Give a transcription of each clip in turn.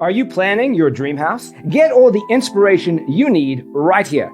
Are you planning your dream house? Get all the inspiration you need right here.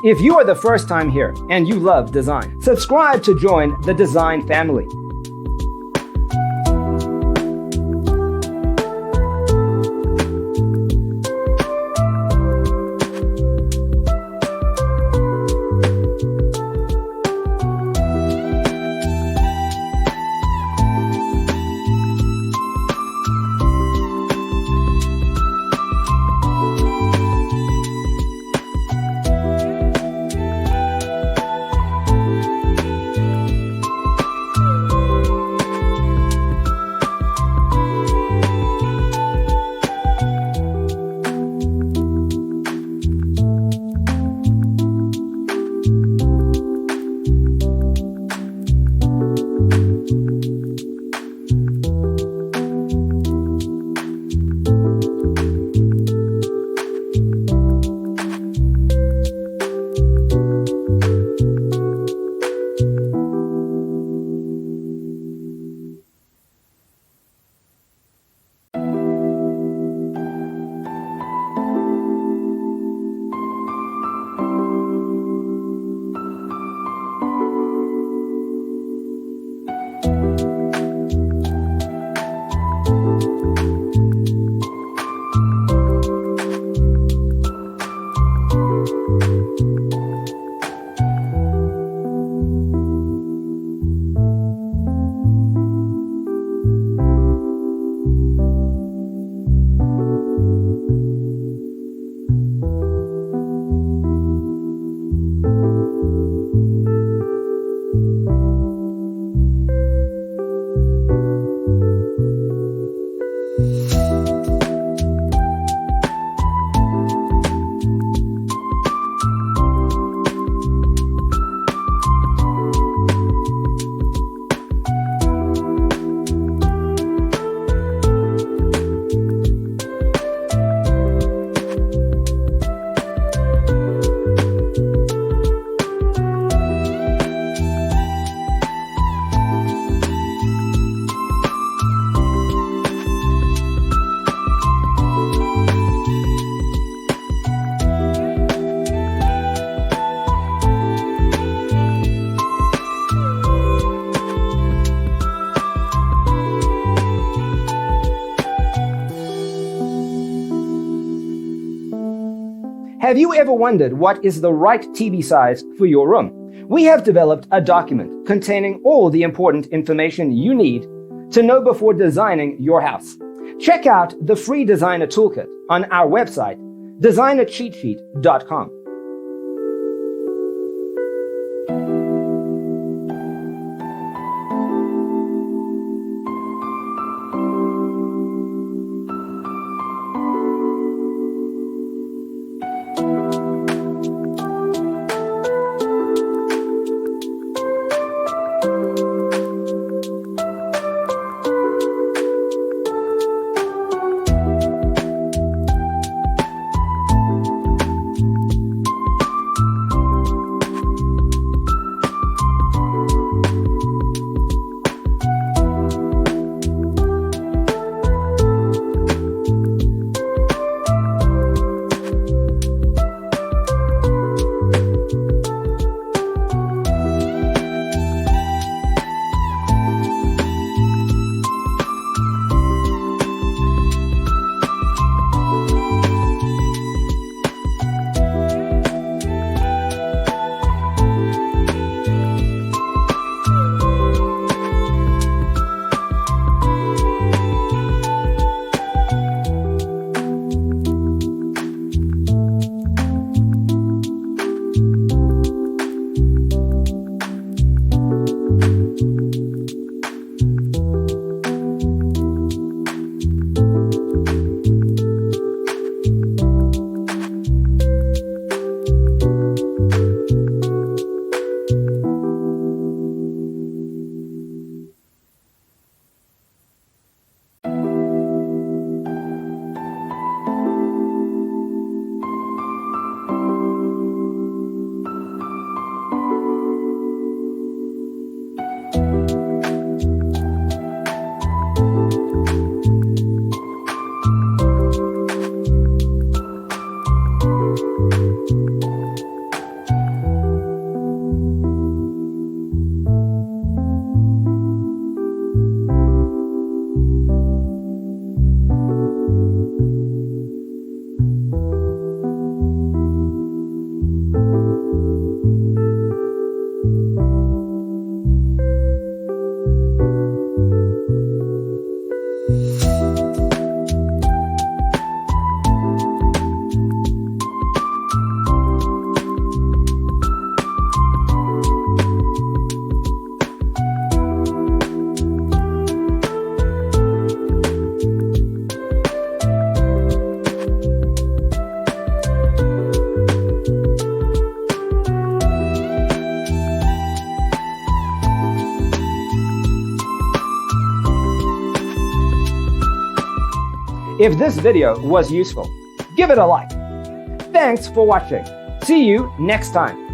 If you are the first time here and you love design, subscribe to join the design family. Have you ever wondered what is the right TV size for your room? We have developed a document containing all the important information you need to know before designing your house. Check out the free designer toolkit on our website, designercheatsheet.com. If this video was useful, give it a like. Thanks for watching. See you next time.